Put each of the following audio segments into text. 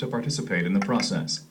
to participate in the process.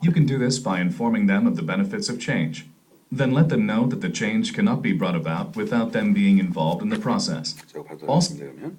You can do this by informing them of the benefits of change. Then let them know that the change cannot be brought about without them being involved in the process. 제가 바로 Also, 말씀드리면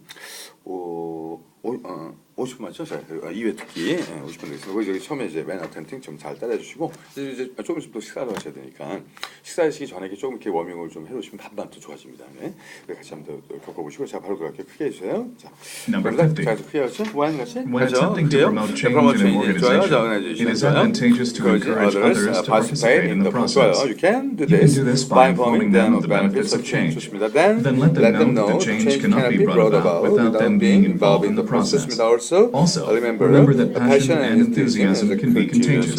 50분 맞죠? 자, 2회 듣기 50분 되겠습니다. 거기 저기 처음에 이제 맨 어텐팅 좀 잘 따라주시고 이제 조금 있으면 또 식사를 하셔야 되니까 식사하시기 전에 이렇게 조금 이렇게 워밍을 좀 해놓으시면 반반 또 좋아집니다. 네, 같이 한번 더 겪어보시고 제가 바로 그렇게 크게 해주세요. 자, Number 자, 50. 크게 하죠. 원 같이. When attempting to promote change in an organization, it is advantageous to encourage others to participate in the process. You can do You can this do this by informing them of the benefits of change. 좋습니다. Then Then let them know that the change cannot be brought about without them being involved in the process. Also, remember that passion and enthusiasm can be contagious.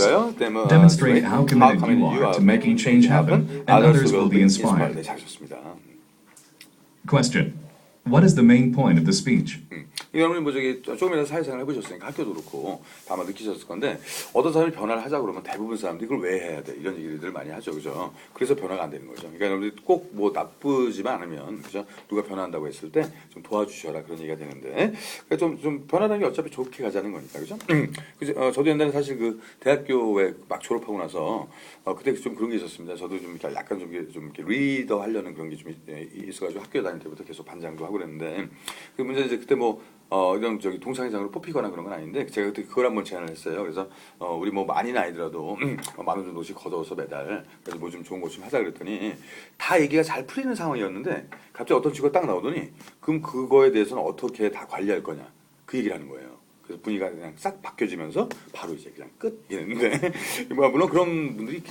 Demonstrate how committed you are to making change happen, and others will be inspired. 네, 잘 좋습니다. Question. What is the main point of the speech? 여러분이 뭐 저기 조금이라도 사회생활 해보셨으니까 학교도 그렇고 다 아마 느끼셨을 건데 어떤 사람이 변화를 하자 그러면 대부분 사람들이 이걸 왜 해야 돼 이런 얘기들 많이 하죠, 그죠? 그래서 변화가 안 되는 거죠. 그러니까 여러분들이 꼭 뭐 나쁘지만 않으면 그죠? 누가 변화한다고 했을 때 좀 도와주셔라 그런 얘기가 되는데 그러니까 좀 변화라는 게 어차피 좋게 가자는 거니까, 그죠? 그죠? 저도 옛날에 사실 그 대학교에 막 졸업하고 나서 그때 좀 그런 게 있었습니다. 저도 좀 약간 좀 이렇게 리더 하려는 그런 게 좀 있어가지고 학교 다닐 때부터 계속 반장도 하고 그랬는데 그 문제는 이제 그때 뭐 이런 저기 동창회장으로 뽑히거나 그런 건 아닌데 제가 그때 그걸 한번 제안을 했어요. 그래서 우리 뭐 많이는 아니더라도 10,000원 정도씩 걷어서 매달 그래서 뭐 좀 좋은 거 좀 하자 그랬더니 다 얘기가 잘 풀리는 상황이었는데 갑자기 어떤 친구가 딱 나오더니 그럼 그거에 대해서는 어떻게 다 관리할 거냐 그 얘기를 하는 거예요. 그래서 분위기가 그냥 싹 바뀌어지면서 바로 이제 그냥 끝 이랬는데 뭐 물론 그런 분들이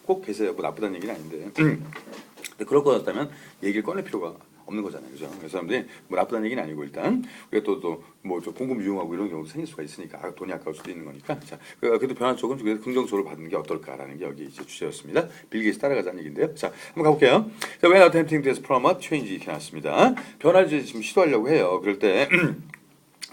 꼭 계세요. 뭐 나쁘다는 얘기는 아닌데 근데 그럴 것 같다면 얘기를 꺼낼 필요가 없는 거잖아요, 그죠? 그래서 사람들이 뭐 나쁘다는 얘기는 아니고 일단 우리가 또뭐 공급 유용하고 이런 경우도 생길 수가 있으니까 돈이 아까울 수도 있는 거니까 자 그래도 변화 쪽은 긍정적으로 받는 게 어떨까라는 게 여기 이제 주제였습니다. 빌 게이츠 따라가자는 얘기인데요. 자 한번 가볼게요. 자, when attempting to promote change 이렇게 나왔습니다. 변화를 지금 시도하려고 해요. 그럴 때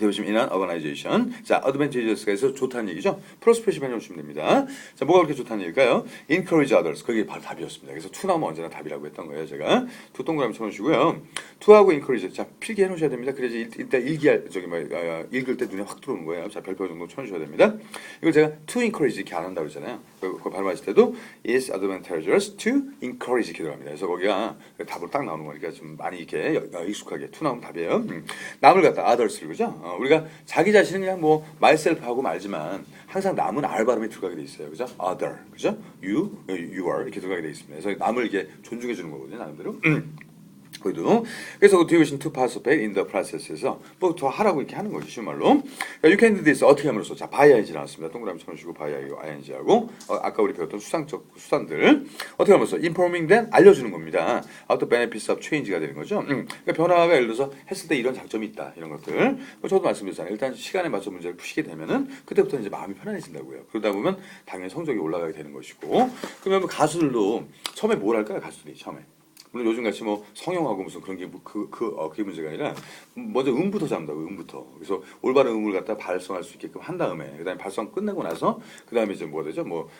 보시면 in an organization. 자, advantageous가 해서 좋다는 얘기죠. 프로스페시브 해주시면 됩니다. 자, 뭐가 그렇게 좋다는 얘기일까요? encourage others. 그게 바로 답이었습니다. 그래서 to 나오면 언제나 답이라고 했던 거예요. 제가 두 동그라미 쳐놓으시고요. to하고 encourage. 자, 필기 해놓으셔야 됩니다. 그래야지 일단 읽을 때 눈에 확 들어오는 거예요. 자, 별표 정도 쳐주셔야 됩니다. 이걸 제가 to encourage 이렇게 안 한다고 그러잖아요. 그거 발음하실 때도 is advantageous to encourage 이렇게 들어갑니다. 그래서 거기가 답으로 딱 나오는 거니까 좀 많이 이렇게 익숙하게 to 나오면 답이에요. 남을 갖다 others를 그죠? 우리가 자기 자신은 그냥 뭐 myself 하고 말지만 항상 남은 R 발음이 들어가게 돼 있어요. 그죠? other. 그죠? you are 이렇게 들어가게 돼 있습니다. 그래서 남을 이게 존중해 주는 거거든요. 나름대로. 거기도 그래서 do you wish to participate in the process에서 뭐 더 하라고 이렇게 하는 거죠, 쉬운 말로. You can do this 어떻게 함으로써 자 by ing 나왔습니다. 동그라미 쳐주시고 by ing하고 아까 우리 배웠던 수단들 어떻게 함으로써 informing them 알려주는 겁니다. How the benefits of change가 되는 거죠. 그러니까 변화가 예를 들어서 했을 때 이런 장점이 있다 이런 것들. 저도 말씀드렸잖아요. 일단 시간에 맞춰 문제를 푸시게 되면은 그때부터 이제 마음이 편안해진다고요. 그러다 보면 당연히 성적이 올라가게 되는 것이고. 그러면 가수들도 처음에 뭘 할까요, 가수들이 처음에? 물론 요즘 같이 뭐 성형하고 무슨 그런 게 그게 문제가 아니라 먼저 음부터 잡는다고 음부터. 그래서 올바른 음을 갖다 발성할 수 있게끔 한 다음에 그다음에 발성 끝내고 나서 그다음에 이제 뭐가 되죠? 뭐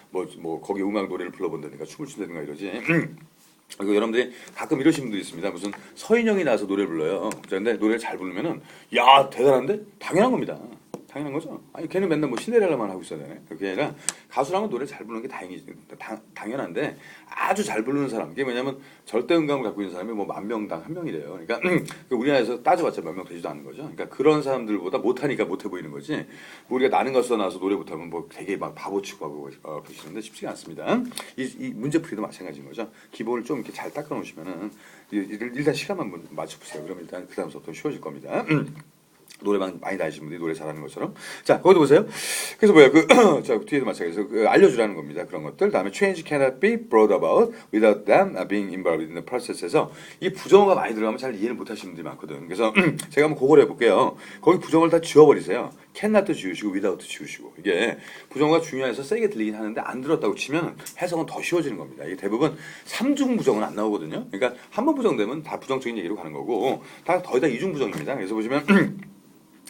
거기 음악 노래를 불러본다든가 춤을 춘다든가 이러지. 그리고 여러분들이 가끔 이러신 분들이 있습니다. 무슨 서인영이 나와서 노래를 불러요. 그런데 노래를 잘 부르면은 야 대단한데 당연한 겁니다. 당연한 거죠. 아니 걔는 맨날 뭐 신데렐라만 하고 있어야 되네. 그게 아니라 가수라면 노래 잘 부르는 게 당연한데 아주 잘 부르는 사람. 이게 뭐냐면 절대 음감을 갖고 있는 사람이 뭐 10,000명당 1명이래요. 그러니까 우리나라에서 따져봤자 몇 명 되지도 않는 거죠. 그러니까 그런 사람들보다 못하니까 못해 보이는 거지. 우리가 나는 가수가 나와서 노래 못하면 뭐 되게 막 바보치고 하고 보시는데 쉽지가 않습니다. 이 문제풀이도 마찬가지인 거죠. 기본을 좀 이렇게 잘 닦아놓으시면은 일단 시간만 맞춰보세요. 그러면 일단 그 다음부터 쉬워질 겁니다. 노래방 많이 다니시는 분들이 노래 잘하는 것처럼. 자, 거기도 보세요. 그래서 뭐야, 자, 뒤에도 마찬가지로 알려주라는 겁니다. 그런 것들. 다음에 change cannot be brought about without them being involved in the process에서 이 부정어가 많이 들어가면 잘 이해를 못 하시는 분들이 많거든. 그래서 제가 한번 그걸 해볼게요. 거기 부정어를 다 지워버리세요. cannot 지우시고 without 지우시고. 이게 부정어가 중요해서 세게 들리긴 하는데 안 들었다고 치면 해석은 더 쉬워지는 겁니다. 이게 대부분 3중 부정은 안 나오거든요. 그러니까 한 번 부정되면 다 부정적인 얘기로 가는 거고 다 거의 다 2중 부정입니다. 그래서 보시면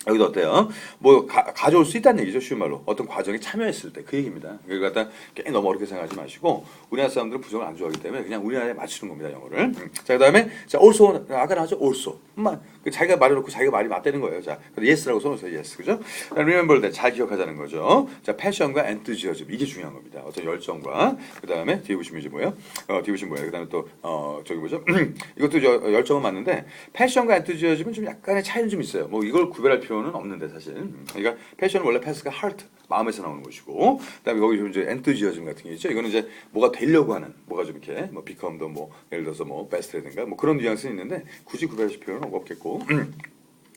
여기도 어때요? 뭐 가져올 수 있다는 얘기죠. 쉬운 말로. 어떤 과정에 참여했을 때 그 얘기입니다. 그걸 갖다 괜히 너무 어렵게 생각하지 마시고 우리나라 사람들은 부정을 안 좋아하기 때문에 그냥 우리나라에 맞추는 겁니다. 영어를. 자, 그다음에 자, also 아까 나왔죠. also. 자기가 말해놓고 자기가 말이 맞대는 거예요. 자, yes라고 써놓으세요. yes. 그죠? remember that 잘 기억하자는 거죠. 자, passion과 enthusiasm 이게 중요한 겁니다. 어떤 열정과 그다음에 뒤에 보시면 이제 뭐예요? 뒤에 보시면 뭐예요? 그다음에 또 저기 뭐죠? 이것도 열정은 맞는데 passion과 enthusiasm은 좀 약간의 차이는 좀 있어요. 뭐 이걸 구별할 필요는 없는데 사실. 그러니까 패션은 원래 패스가 heart 마음에서 나오는 것이고, 그다음에 거기 이제 enthusiasm 같은 게 있죠. 이거는 이제 뭐가 되려고 하는, 뭐가 좀 이렇게 뭐 become도 뭐 예를 들어서 뭐 best라든가 뭐 그런 뉘앙스는 있는데 굳이 구별하실 필요는 없겠고.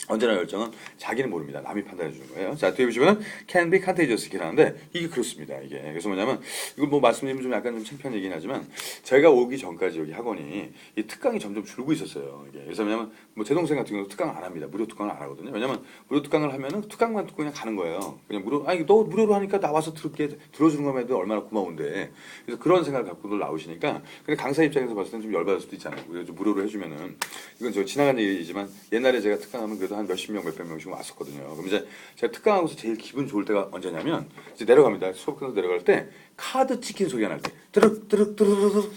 언제나 열정은 자기는 모릅니다. 남이 판단해 주는 거예요. 자, 뒤에 보시면은 can be contagious이라고 하는데 이게 그렇습니다. 이게 그래서 뭐냐면 이걸 뭐 말씀드리면 좀 약간 좀 창피한 얘기긴 하지만 제가 오기 전까지 여기 학원이 이 특강이 점점 줄고 있었어요. 이게 그래서 뭐냐면 뭐 제 동생 같은 경우는 특강을 안 합니다. 무료 특강을 안 하거든요. 왜냐면 무료 특강을 하면은 특강만 듣고 그냥 가는 거예요. 그냥 무료 아니 너 무료로 하니까 나와서 들어주는 거면 얼마나 고마운데 그래서 그런 생각을 갖고들 나오시니까 근데 강사 입장에서 봤을 때는 좀 열받을 수도 있잖아요. 그래서 무료로 해주면은 이건 저 지나간 얘기지만 옛날에 제가 특강하면 그래도 한 몇십 명, 몇백 명씩 왔었거든요. 그럼 이제 제가 특강하고서 제일 기분 좋을 때가 언제냐면 이제 내려갑니다. 수업 끝나서 내려갈 때 카드 찍힌 소리가 날 때, 뜨륵뜨륵뜨륵뜨륵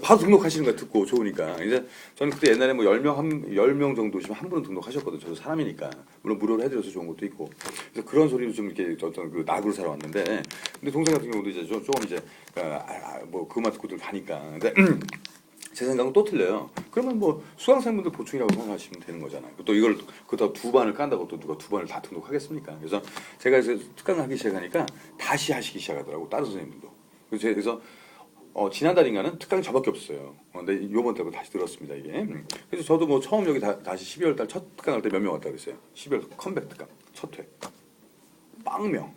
바로 등록하시는 거 듣고 좋으니까. 이제 저는 그때 옛날에 뭐 10명 정도시면 한 분은 등록하셨거든요. 저도 사람이니까. 물론 무료로 해드려서 좋은 것도 있고. 그래서 그런 소리로 좀 이렇게 어떤 그 낙으로 살아왔는데, 근데 동생 같은 경우도 이제 조금 이제 뭐 그것만 듣고들 가니까. 근데 제 생각은 또 틀려요. 그러면 뭐 수강생분들 보충이라고 생각하시면 되는 거잖아요. 또 이걸 그렇다고 두 반을 깐다고 또 누가 두 반을 다 등록하겠습니까? 그래서 제가 이제 특강을 하기 시작하니까 다시 하시기 시작하더라고 다른 선생님들도. 그래서 지난달인가는 특강이 저밖에 없었어요. 근데 요번 달부터 다시 들었습니다 이게. 그래서 저도 뭐 처음 여기 다시 12월 달 첫 특강할 때 몇 명 왔다고 그랬어요. 12월 컴백 특강 첫 회. 빵명.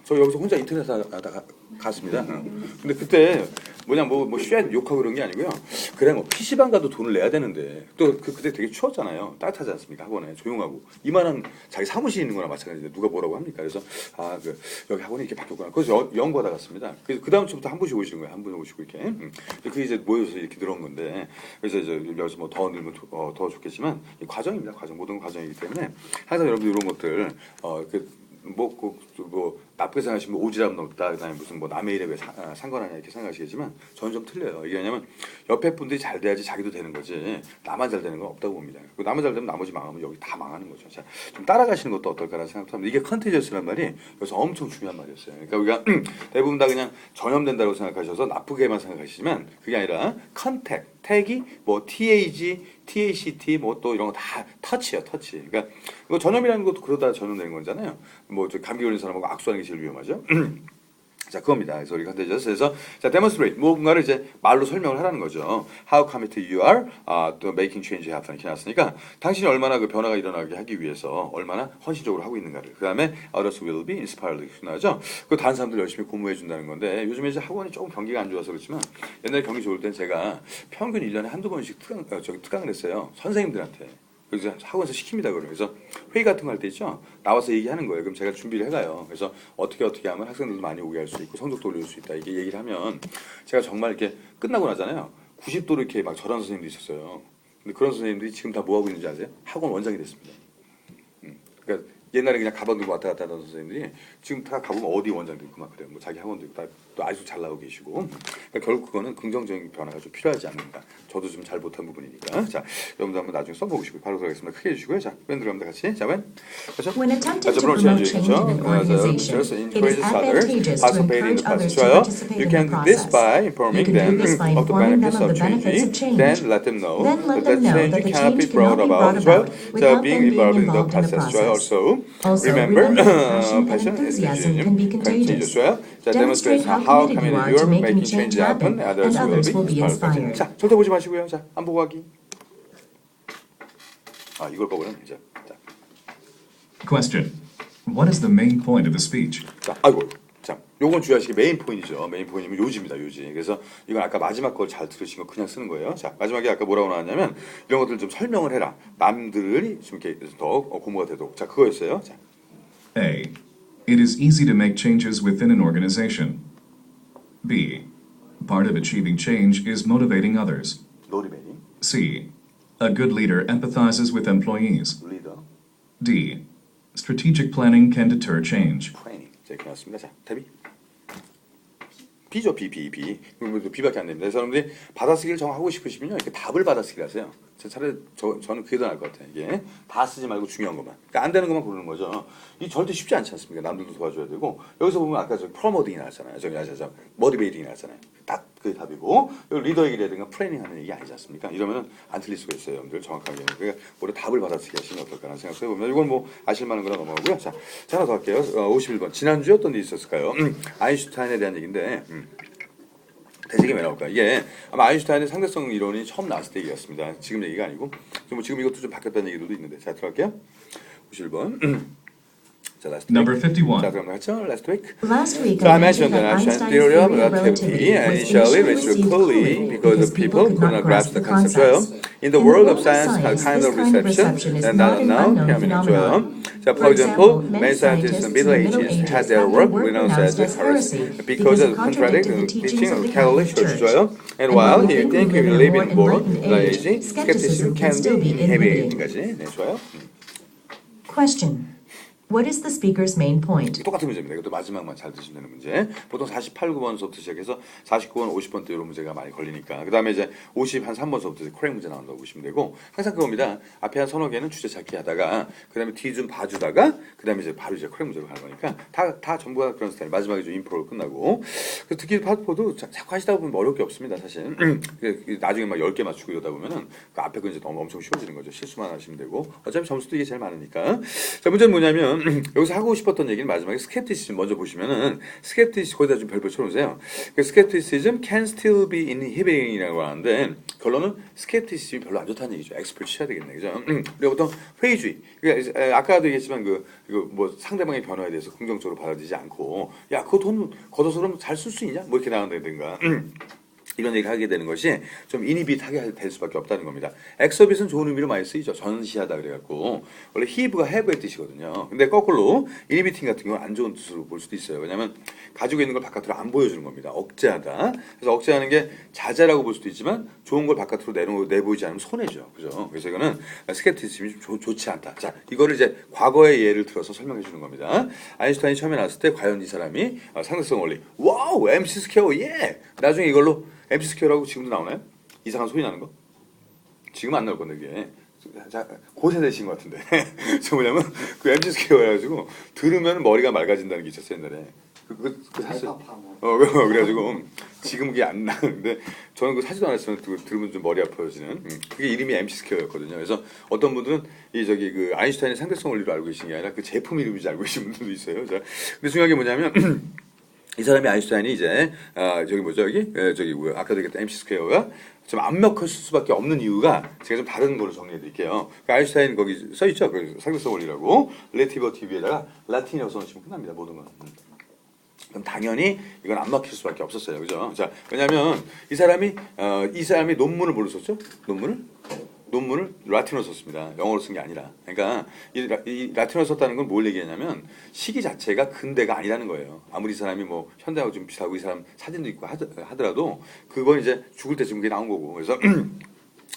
저 여기서 혼자 인터넷 하다가 갔습니다. 근데 그때 뭐 쉬야 욕하고 그런 게 아니고요. 그래 뭐 PC방 가도 돈을 내야 되는데 또 그때 되게 추웠잖아요. 따뜻하지 않습니까? 학원에 조용하고 이만한 자기 사무실이 있는 거나 마찬가지인데 누가 뭐라고 합니까? 그래서 여기 학원이 이렇게 바뀌었구나. 그래서 연구하다 갔습니다. 그래서 그 다음 주부터 한 분씩 오시는 거예요. 한 분 오시고 이렇게. 그 이제 모여서 이렇게 늘어온 건데 그래서 이제 여기서 뭐 더 늘면 더 좋겠지만 이 과정입니다. 모든 과정이기 때문에 항상 여러분들 이런 것들 뭐 나쁘게 생각하시면 오지랖 넓다 그다음에 무슨 뭐 남의 일에 왜 상관하냐 이렇게 생각하시겠지만 저는 좀 틀려요. 이게 왜냐면 옆에 분들이 잘 돼야지 자기도 되는 거지 나만 잘 되는 건 없다고 봅니다. 나만 잘 되면 나머지 망하면 여기 다 망하는 거죠. 자, 좀 따라가시는 것도 어떨까라는 생각도 합니다. 이게 컨테이저스란 말이 여기서 엄청 중요한 말이었어요. 그러니까 우리가 대부분 다 그냥 전염된다고 생각하셔서 나쁘게만 생각하시지만 그게 아니라 컨택 택이 뭐 TAG, TACT 뭐 또 이런 거 다 터치예요, 터치. 그러니까 이거 전염이라는 것도 그러다 전염되는 거잖아요. 뭐 저 감기 걸린 사람하고 악수하는 게 제일 위험하죠. 자, 그겁니다. 그래서 우리가 그래서 자, demonstrate 뭔가를 이제 말로 설명을 하라는 거죠. How committed you are to making change happen 이렇게 나왔으니까 당신이 얼마나 그 변화가 일어나게 하기 위해서 얼마나 헌신적으로 하고 있는가를. 그다음에 others will be inspired 이렇게 나오죠. 그 다른 사람들 열심히 공부해 준다는 건데 요즘에 이제 학원이 조금 경기가 안 좋아서 그렇지만 옛날 경기 좋을 땐 제가 평균 1년에 한두 번씩 특강을 했어요. 선생님들한테. 그래서 학원에서 시킵니다. 그래서 회의 같은 거 할 때 있죠. 나와서 얘기하는 거예요. 그럼 제가 준비를 해가요. 그래서 어떻게 하면 학생들도 많이 오게 할 수 있고 성적도 올릴 수 있다. 이게 얘기를 하면 제가 정말 이렇게 끝나고 나잖아요. 90도로 이렇게 막 저런 선생님도 있었어요. 근데 그런 선생님들이 지금 다 뭐 하고 있는지 아세요? 학원 원장이 됐습니다. 그러니까 옛날에 그냥 가방 들고 왔다 갔다 하던 선생님들이 지금 다 가보면 어디 원장도 있고 막 그래요. 뭐 자기 학원도 있고 또 아주 잘 나오고 계시고. 그러니까 결국 그거는 긍정적인 변화가 좀 필요하지 않는가. 저도 좀 잘 못한 부분이니까. 자, 여러분들 한번 나중에 써보시고 바로 들어가겠습니다. 크게 해주시고요. 자, 왼 들어갑니다 같이. 자, 왼. 그렇죠? When attempting to promote change in an organization, it is advantageous to encourage others to participate You in can the do this process. by You informing can do them this by of the informing them benefits of of the benefits of changing. change. Then let them know Then let that them know change that the cannot be change cannot brought be brought about about without without being them being involved in the involved in the process. process. Also, Remember that passion passion and and enthusiasm enthusiasm can be contagious. 자, Demonstrate how committed you are to making change happen, and others will be inspired. 자, 절대 보지 마시고요. 자, 안 보고 하기. 이걸 보고는 이제. 자. Question. What is the main point of the speech? 자, 자, 요건 주의하시기 메인 포인트죠. 메인 포인트면 요지입니다, 요지. 그래서 이건 아까 마지막 걸 잘 들으신 거 그냥 쓰는 거예요. 자, 마지막에 아까 뭐라고 나왔냐면 이런 것들 좀 설명을 해라. 남들이 좀 이렇게 더 고무가 되도록. 자, 그거였어요. 자. A. It is easy to make changes within an organization. B. Part of achieving change is motivating others. 노리베니. C. A good leader empathizes with employees. 리더. D. Strategic planning can deter change. 트레이닝. 자, 이렇게 나왔습니다. 자, 답이 B죠. B. B밖에 안 됩니다. 그래서 여러분들이 받아쓰기를 정하고 싶으시면요, 이렇게 답을 받아쓰기 하세요. 차라리 저는 그게 더 나을 것 같아요. 이게 다 쓰지 말고 중요한 것만. 그러니까 안 되는 것만 고르는 거죠. 이 절대 쉽지 않지 않습니까? 남들도 도와줘야 되고. 여기서 보면 아까 저 프로모팅이 나왔잖아요. 저기 모티베이팅이 나왔잖아요. 딱 그게 답이고. 리더 얘기라든가 플래닝 하는 얘기 아니지 않습니까? 이러면 안 틀릴 수가 있어요. 여러분들 정확하게. 그러니까 올해 답을 받아쓰기 하시면 어떨까라는 생각을 해보면 이건 뭐 아실만한 거라 넘어가고요. 자, 하나 더 할게요. 51번. 지난주에 어떤 일이 있었을까요? 아인슈타인에 대한 얘기인데 대책이 왜 나올까? 이게 아마 아인슈타인의 상대성 이론이 처음 나왔을 때 얘기였습니다. 지금 얘기가 아니고 뭐 지금 이것도 좀 바뀌었다는 얘기도 있는데 자 들어갈게요. 51번. 자, last Number week. 51. 자, 그럼 했죠? Last week. Last week, So I I mentioned mentioned that that Einstein's Einstein's theory of theory of relativity relativity was initially initially received received poorly poorly because the people could not grasp the concept. 좋아요. In the world of science, a kind of reception is not a known phenomenon. 좋아요. 자, for example, many scientists in the Middle Ages had their work renounced as heresy because of contradicting the teaching of the Catholic Church. 좋아요. And while he think we live in more age, skepticism can be inhibiting. 까지. 네, 좋아요. Question. What is the speaker's main point? 똑같은 문제입니다. 이것도 마지막만 잘 드시면 되는 문제. 보통 48, 9번서부터 시작해서 49번, 50번 때 이런 문제가 많이 걸리니까. 그 다음에 이제 50, 한 3번서부터 크랙 문제 나온다고 보시면 되고, 항상 그겁니다. 앞에 한 서너 개는 주제 찾기 하다가, 그 다음에 뒤 좀 봐주다가, 그 다음에 이제 바로 이제 크랙 문제로 가는 거니까, 다 전부 다 그런 스타일. 마지막에 좀 인프로로 끝나고. 그래서 듣기 파트포도 자꾸 하시다 보면 어려울 게 없습니다, 사실. 나중에 막 10개 맞추고 이러다 보면은, 그 앞에 거 이제 너무 엄청 쉬워지는 거죠. 실수만 하시면 되고. 어차피 점수도 이게 제일 많으니까. 자, 문제는 뭐냐면, 여기서 하고 싶었던 얘기는 마지막에 스캡티시즘 먼저 보시면은 스캡티시즘 거기다 좀 별표 쳐놓으세요. 스캡티시즘 can still be inhibiting이라고 하는데 결론은 스캡티시즘이 별로 안 좋다는 얘기죠. 엑스플 쳐야 되겠네, 그죠? 그리고 보통 회의주의. 그러니까 아까도 얘기했지만 이거 뭐 상대방의 변화에 대해서 긍정적으로 받아들이지 않고 야, 그거 돈 걷어서 그러면 잘 쓸 수 있냐? 뭐 이렇게 나간다든가. 이런 얘기를 하게 되는 것이 좀 이니빗하게 될 수밖에 없다는 겁니다. 엑서빗은 좋은 의미로 많이 쓰이죠. 전시하다 그래갖고 원래 heve가 have의 뜻이거든요. 근데 거꾸로 이니비팅 같은 경우는 안 좋은 뜻으로 볼 수도 있어요. 왜냐하면 가지고 있는 걸 바깥으로 안 보여주는 겁니다. 억제하다. 그래서 억제하는 게 자제라고 볼 수도 있지만 좋은 걸 바깥으로 내보이지 않으면 손해죠. 그죠? 그래서 이거는 스캡티즘이 좋지 않다. 자, 이거를 이제 과거의 예를 들어서 설명해 주는 겁니다. 아인슈타인이 처음에 나왔을 때 과연 이 사람이 상대성 원리, 와우, MC 스퀘어, 예. 나중에 이걸로 MC 스퀘어라고 지금도 나오나요? 이상한 소리 나는 거? 지금 안 나올 건데 이게. 자, 고세대신 것 같은데. 저 뭐냐면 그 MC 스퀘어 해가지고 들으면 머리가 맑아진다는 게 있었어요 옛날에. 그 샀어요. 그래가지고 지금 그게 안 나는데 저는 그 사지도 않았으면 들으면 좀 머리 아파지는. 그게 이름이 MC 스퀘어였거든요. 그래서 어떤 분들은 그 아인슈타인의 상대성 원리로 알고 계신 게 아니라 그 제품 이름인지 알고 계신 분들도 있어요. 자, 근데 중요한 게 뭐냐면. 이 사람이 아인슈타인이 이제 아까도 얘기했던 MC 스퀘어가 좀 압력할 수밖에 없는 이유가 제가 좀 다른 걸로 정리해 드릴게요. 그러니까 아인슈타인 거기 써 있죠. 그 상대성 원리라고 릴레티비티비에다가 라틴이라고 써놓으시면 끝납니다. 모든 건. 그럼 당연히 이건 안 막힐 수밖에 없었어요. 그죠? 자, 왜냐하면 이 사람이 논문을 뭘로 썼죠? 논문을 라틴어로 썼습니다. 영어로 쓴 게 아니라. 그러니까 이 라틴어로 썼다는 건 뭘 얘기하냐면 시기 자체가 근대가 아니라는 거예요. 아무리 이 사람이 뭐 현대하고 좀 비슷하고 이 사람 사진도 있고 하더라도 그건 이제 죽을 때쯤 그게 나온 거고. 그래서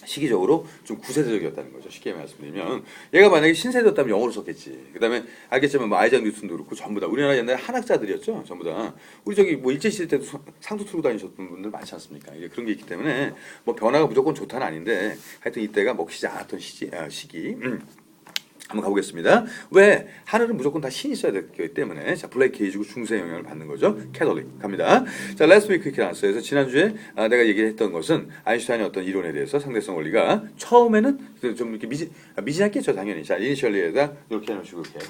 시기적으로 좀 구세대적이었다는 거죠. 쉽게 말씀드리면 얘가 만약에 신세대였다면 영어로 썼겠지. 그다음에 알겠지만 뭐 아이작 뉴턴도 그렇고 전부 다 우리나라 옛날에 한학자들이었죠. 전부 다 우리 저기 뭐 일제 시대 때도 상도 틀고 다니셨던 분들 많지 않습니까? 이게 그런 게 있기 때문에 뭐 변화가 무조건 좋다는 아닌데 하여튼 이때가 먹히지 않았던 시기. 한번 가보겠습니다. 왜? 하늘은 무조건 다 신이 있어야 되기 때문에. 자, 블랙 게이지고 중세 영향을 받는 거죠. 캐톨릭 갑니다. 자, last week 이렇게 나왔어요. 그래서 지난주에 내가 얘기했던 것은 아인슈타인의 어떤 이론에 대해서 상대성 원리가 처음에는 좀 이렇게 미진했겠죠, 당연히. 자, 이니셜리에다 이렇게 해놓으시고 이렇게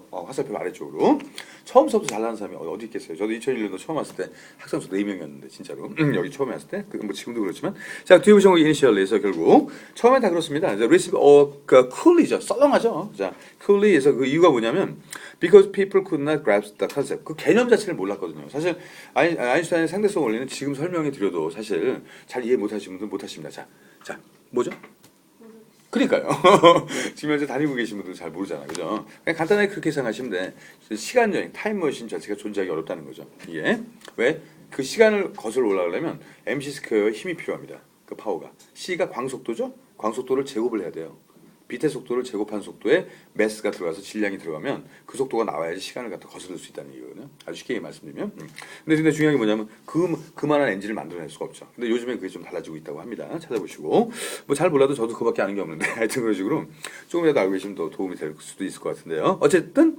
화살표 아래쪽으로. 처음부터 잘나는 사람이 어디 있겠어요? 저도 2001년도 처음 왔을 때 학생수 4명이었는데 진짜로 여기 처음에 왔을 때 뭐 지금도 그렇지만 자, 뒤에 보시면 이니셜리에서 결국 처음엔 다 그렇습니다. 이제 receive 그 cool이죠, 썰렁하죠. 자, coolly에서 그 이유가 뭐냐면 because people could not grasp the concept. 그 개념 자체를 몰랐거든요. 사실 아인슈타인의 상대성 원리는 지금 설명해 드려도 사실 잘 이해 못하시는 분들 못하십니다. 자, 뭐죠? 그러니까요. 지금 현재 다니고 계신 분들은 잘 모르잖아요. 그죠? 그냥 간단하게 그렇게 생각하시면 돼. 시간여행, 타임머신 자체가 존재하기 어렵다는 거죠. 이게. 왜? 그 시간을 거슬러 올라가려면 MC 스퀘어의 힘이 필요합니다. 그 파워가. C가 광속도죠? 광속도를 제곱을 해야 돼요. 빛의 속도를 제곱한 속도에 매스가 들어가서 질량이 들어가면 그 속도가 나와야지 시간을 갖다 거스를 수 있다는 얘기거든요. 아주 쉽게 말씀드리면. 근데 중요한 게 뭐냐면 그만한 엔진을 만들어낼 수가 없죠. 근데 요즘엔 그게 좀 달라지고 있다고 합니다. 찾아보시고. 뭐 잘 몰라도 저도 그밖에 아는 게 없는데 하여튼 그런 식으로 조금이라도 알고 계시면 더 도움이 될 수도 있을 것 같은데요. 어쨌든